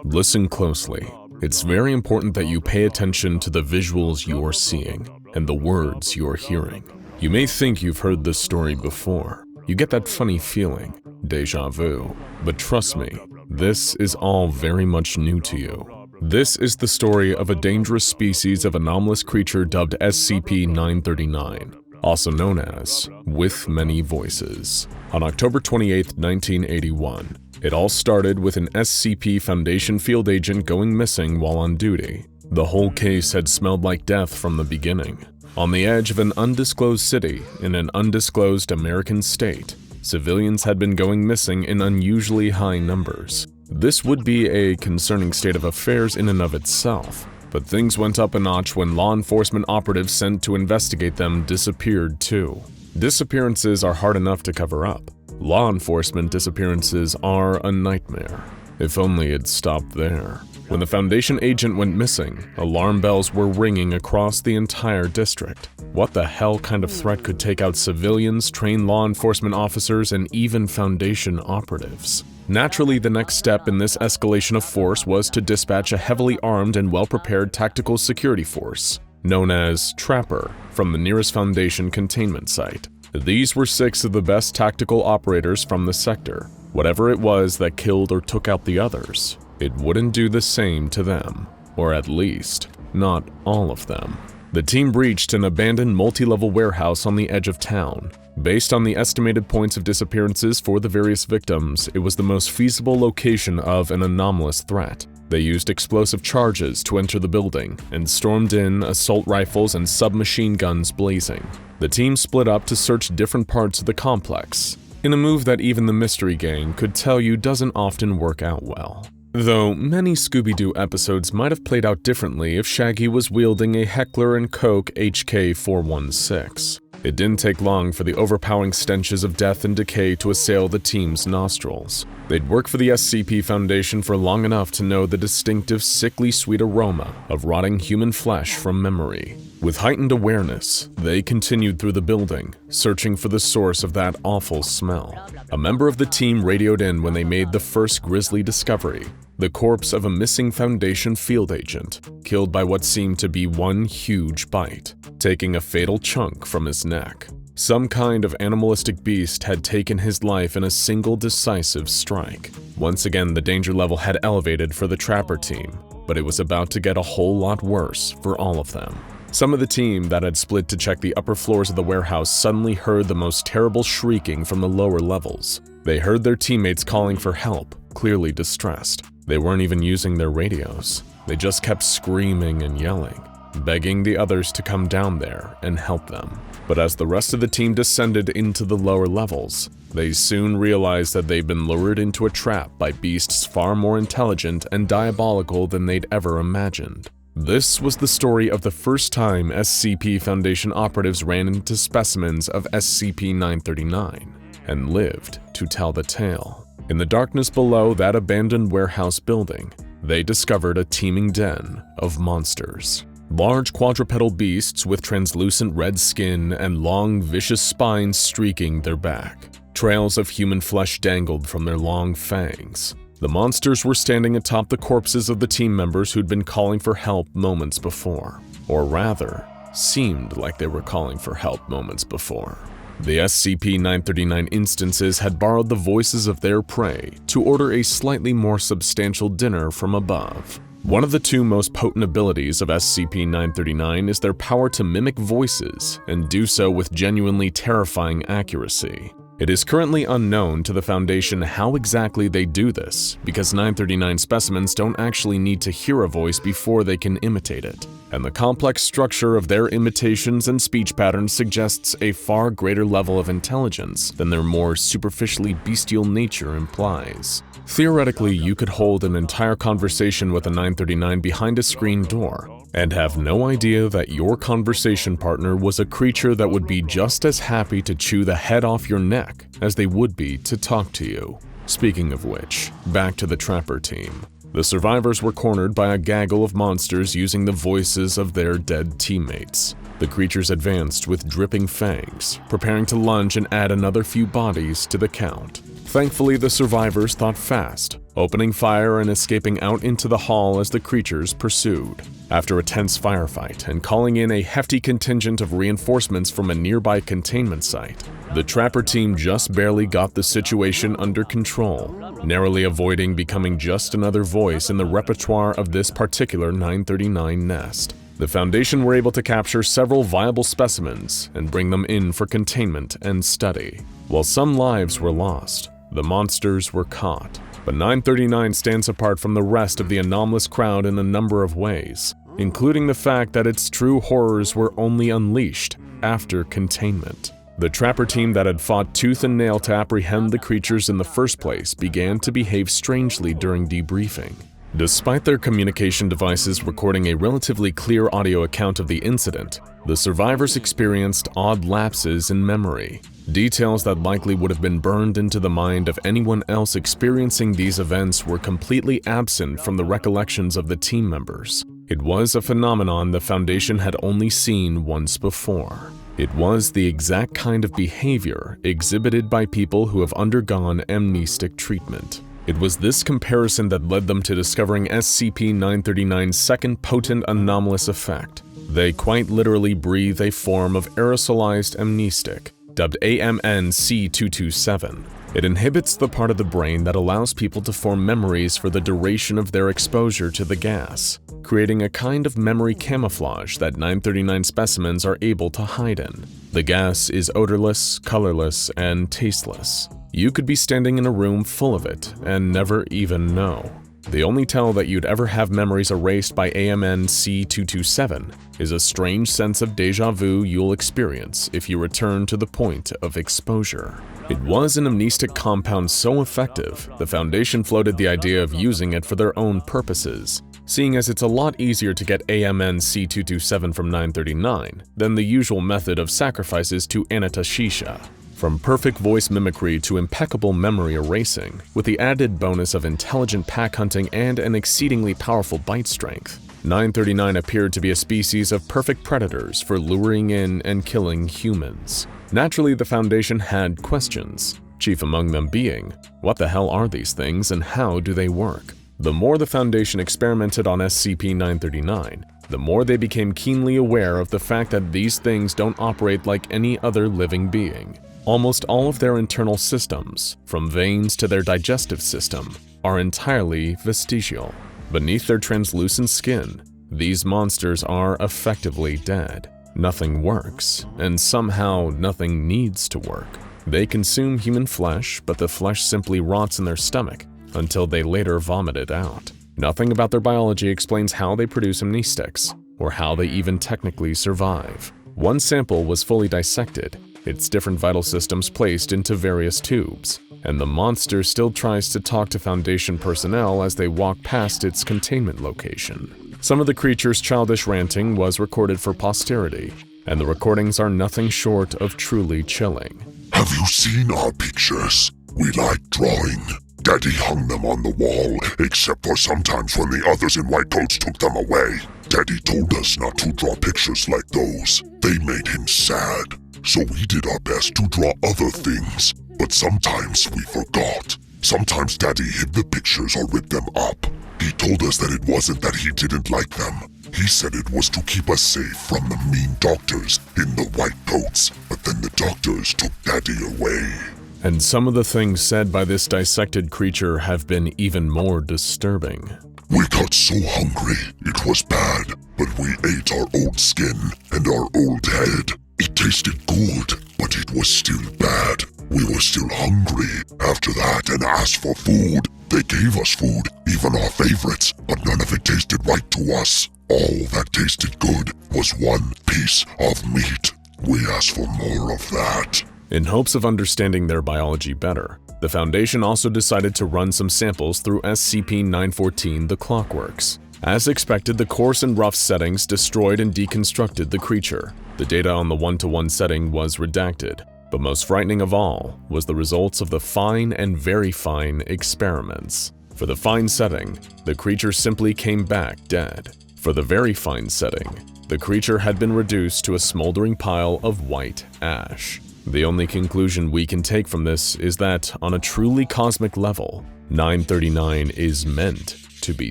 Listen closely. It's very important that you pay attention to the visuals you're seeing and the words you're hearing. You may think you've heard this story before. You get that funny feeling, déjà vu. But trust me, this is all very much new to you. This is the story of a dangerous species of anomalous creature dubbed SCP-939, also known as With Many Voices. On October 28, 1981, it all started with an SCP Foundation field agent going missing while on duty. The whole case had smelled like death from the beginning. On the edge of an undisclosed city in an undisclosed American state, civilians had been going missing in unusually high numbers. This would be a concerning state of affairs in and of itself, but things went up a notch when law enforcement operatives sent to investigate them disappeared too. Disappearances are hard enough to cover up. Law enforcement disappearances are a nightmare. If only it stopped there. When the Foundation agent went missing, alarm bells were ringing across the entire district. What the hell kind of threat could take out civilians, trained law enforcement officers, and even Foundation operatives? Naturally, the next step in this escalation of force was to dispatch a heavily armed and well-prepared tactical security force, known as THERubber, from the nearest Foundation containment site. These were 6 of the best tactical operators from the sector. Whatever it was that killed or took out the others, it wouldn't do the same to them, or at least, not all of them. The team breached an abandoned multi-level warehouse on the edge of town. Based on the estimated points of disappearances for the various victims, it was the most feasible location of an anomalous threat. They used explosive charges to enter the building and stormed in, assault rifles and submachine guns blazing. The team split up to search different parts of the complex, in a move that even the Mystery Gang could tell you doesn't often work out well. Though many Scooby-Doo episodes might have played out differently if Shaggy was wielding a Heckler & Koch HK-416. It didn't take long for the overpowering stenches of death and decay to assail the team's nostrils. They'd worked for the SCP Foundation for long enough to know the distinctive sickly sweet aroma of rotting human flesh from memory. With heightened awareness, they continued through the building, searching for the source of that awful smell. A member of the team radioed in when they made the first grisly discovery: the corpse of a missing Foundation field agent, killed by what seemed to be one huge bite, taking a fatal chunk from his neck. Some kind of animalistic beast had taken his life in a single decisive strike. Once again, the danger level had elevated for the Trapper team, but it was about to get a whole lot worse for all of them. Some of the team that had split to check the upper floors of the warehouse suddenly heard the most terrible shrieking from the lower levels. They heard their teammates calling for help, clearly distressed. They weren't even using their radios. They just kept screaming and yelling, begging the others to come down there and help them. But as the rest of the team descended into the lower levels, they soon realized that they'd been lured into a trap by beasts far more intelligent and diabolical than they'd ever imagined. This was the story of the first time SCP Foundation operatives ran into specimens of SCP-939 and lived to tell the tale. In the darkness below that abandoned warehouse building, they discovered a teeming den of monsters. Large quadrupedal beasts with translucent red skin and long, vicious spines streaking their back. Trails of human flesh dangled from their long fangs. The monsters were standing atop the corpses of the team members who'd been calling for help moments before. Or rather, seemed like they were calling for help moments before. The SCP-939 instances had borrowed the voices of their prey to order a slightly more substantial dinner from above. One of the 2 most potent abilities of SCP-939 is their power to mimic voices and do so with genuinely terrifying accuracy. It is currently unknown to the Foundation how exactly they do this, because 939 specimens don't actually need to hear a voice before they can imitate it, and the complex structure of their imitations and speech patterns suggests a far greater level of intelligence than their more superficially bestial nature implies. Theoretically, you could hold an entire conversation with a 939 behind a screen door, and have no idea that your conversation partner was a creature that would be just as happy to chew the head off your neck as they would be to talk to you. Speaking of which, back to the Trapper team. The survivors were cornered by a gaggle of monsters using the voices of their dead teammates. The creatures advanced with dripping fangs, preparing to lunge and add another few bodies to the count. Thankfully, the survivors thought fast, opening fire and escaping out into the hall as the creatures pursued. After a tense firefight and calling in a hefty contingent of reinforcements from a nearby containment site, the Trapper team just barely got the situation under control, narrowly avoiding becoming just another voice in the repertoire of this particular 939 nest. The Foundation were able to capture several viable specimens and bring them in for containment and study. While some lives were lost, the monsters were caught. But 939 stands apart from the rest of the anomalous crowd in a number of ways, including the fact that its true horrors were only unleashed after containment. The Trapper team that had fought tooth and nail to apprehend the creatures in the first place began to behave strangely during debriefing. Despite their communication devices recording a relatively clear audio account of the incident, the survivors experienced odd lapses in memory, details that likely would have been burned into the mind of anyone else experiencing these events were completely absent from the recollections of the team members. It was a phenomenon the Foundation had only seen once before. It was the exact kind of behavior exhibited by people who have undergone amnestic treatment. It was this comparison that led them to discovering SCP-939's second potent anomalous effect. They quite literally breathe a form of aerosolized amnestic, dubbed AMN-C227. It inhibits the part of the brain that allows people to form memories for the duration of their exposure to the gas, creating a kind of memory camouflage that 939 specimens are able to hide in. The gas is odorless, colorless, and tasteless. You could be standing in a room full of it and never even know. The only tell that you'd ever have memories erased by AMN-C227 is a strange sense of déjà vu you'll experience if you return to the point of exposure. It was an amnestic compound so effective, the Foundation floated the idea of using it for their own purposes, seeing as it's a lot easier to get AMN-C227 from 939 than the usual method of sacrifices to Anatashisha. From perfect voice mimicry to impeccable memory erasing, with the added bonus of intelligent pack hunting and an exceedingly powerful bite strength, 939 appeared to be a species of perfect predators for luring in and killing humans. Naturally, the Foundation had questions, chief among them being, what the hell are these things and how do they work? The more the Foundation experimented on SCP-939, the more they became keenly aware of the fact that these things don't operate like any other living being. Almost all of their internal systems, from veins to their digestive system, are entirely vestigial. Beneath their translucent skin, these monsters are effectively dead. Nothing works, and somehow nothing needs to work. They consume human flesh, but the flesh simply rots in their stomach until they later vomit it out. Nothing about their biology explains how they produce amnestics, or how they even technically survive. One sample was fully dissected, its different vital systems placed into various tubes, and the monster still tries to talk to Foundation personnel as they walk past its containment location. Some of the creature's childish ranting was recorded for posterity, and the recordings are nothing short of truly chilling. Have you seen our pictures? We like drawing. Daddy hung them on the wall, except for sometimes when the others in white coats took them away. Daddy told us not to draw pictures like those. They made him sad. So we did our best to draw other things, but sometimes we forgot. Sometimes Daddy hid the pictures or ripped them up. He told us that it wasn't that he didn't like them. He said it was to keep us safe from the mean doctors in the white coats, but then the doctors took Daddy away. And some of the things said by this dissected creature have been even more disturbing. We got so hungry, it was bad, but we ate our old skin and our old head. It tasted good, but it was still bad. We were still hungry after that and asked for food. They gave us food, even our favorites, but none of it tasted right to us. All that tasted good was one piece of meat. We asked for more of that. In hopes of understanding their biology better, the Foundation also decided to run some samples through SCP-914 The Clockworks. As expected, the coarse and rough settings destroyed and deconstructed the creature. The data on the 1-to-1 setting was redacted, but most frightening of all was the results of the fine and very fine experiments. For the fine setting, the creature simply came back dead. For the very fine setting, the creature had been reduced to a smoldering pile of white ash. The only conclusion we can take from this is that, on a truly cosmic level, 939 is meant to be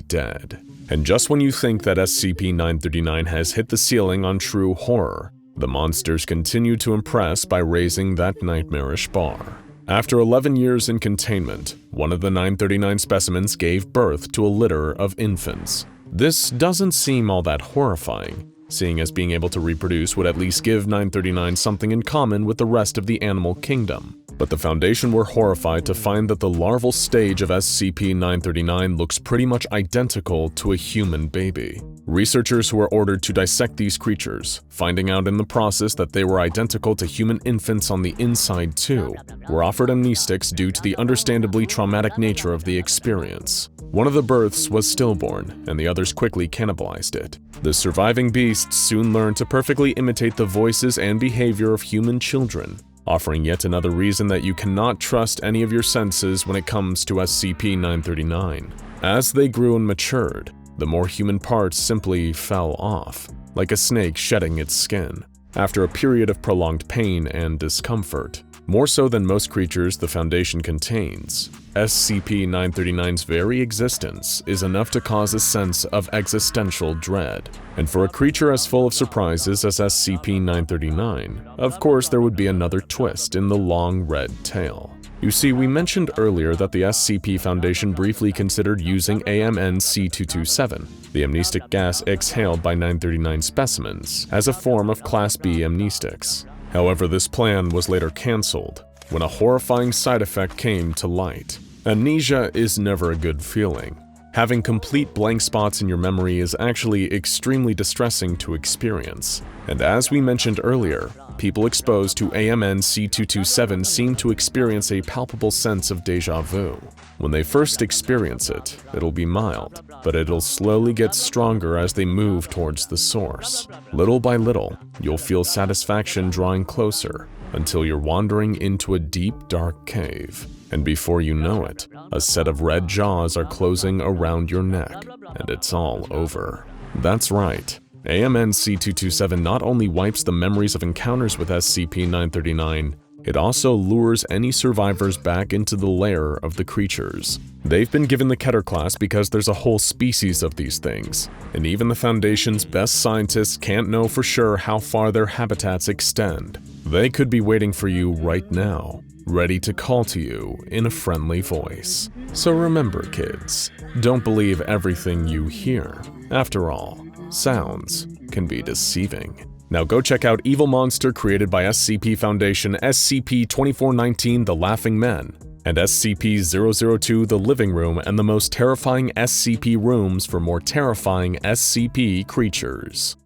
dead. And just when you think that SCP-939 has hit the ceiling on true horror, the monsters continue to impress by raising that nightmarish bar. After 11 years in containment, one of the 939 specimens gave birth to a litter of infants. This doesn't seem all that horrifying, seeing as being able to reproduce would at least give 939 something in common with the rest of the animal kingdom. But the Foundation were horrified to find that the larval stage of SCP-939 looks pretty much identical to a human baby. Researchers who were ordered to dissect these creatures, finding out in the process that they were identical to human infants on the inside too, were offered amnestics due to the understandably traumatic nature of the experience. One of the births was stillborn, and the others quickly cannibalized it. The surviving beasts soon learned to perfectly imitate the voices and behavior of human children, offering yet another reason that you cannot trust any of your senses when it comes to SCP-939. As they grew and matured, the more human parts simply fell off, like a snake shedding its skin, after a period of prolonged pain and discomfort. More so than most creatures the Foundation contains, SCP-939's very existence is enough to cause a sense of existential dread. And for a creature as full of surprises as SCP-939, of course there would be another twist in the long red tail. You see, we mentioned earlier that the SCP Foundation briefly considered using AMN-C227, the amnestic gas exhaled by 939 specimens, as a form of Class B amnestics. However, this plan was later cancelled when a horrifying side effect came to light. Amnesia is never a good feeling. Having complete blank spots in your memory is actually extremely distressing to experience. And as we mentioned earlier, people exposed to AMN-C227 seem to experience a palpable sense of déjà vu. When they first experience it, it'll be mild, but it'll slowly get stronger as they move towards the source. Little by little, you'll feel satisfaction drawing closer, until you're wandering into a deep, dark cave. And before you know it, a set of red jaws are closing around your neck, and it's all over. That's right. AMN-C227 not only wipes the memories of encounters with SCP-939, it also lures any survivors back into the lair of the creatures. They've been given the Keter Class because there's a whole species of these things, and even the Foundation's best scientists can't know for sure how far their habitats extend. They could be waiting for you right now, ready to call to you in a friendly voice. So remember, kids, don't believe everything you hear. After all, sounds can be deceiving. Now go check out Evil Monster created by SCP Foundation SCP-2419 The Laughing Men, and SCP-002 The Living Room and the most terrifying SCP rooms for more terrifying SCP creatures.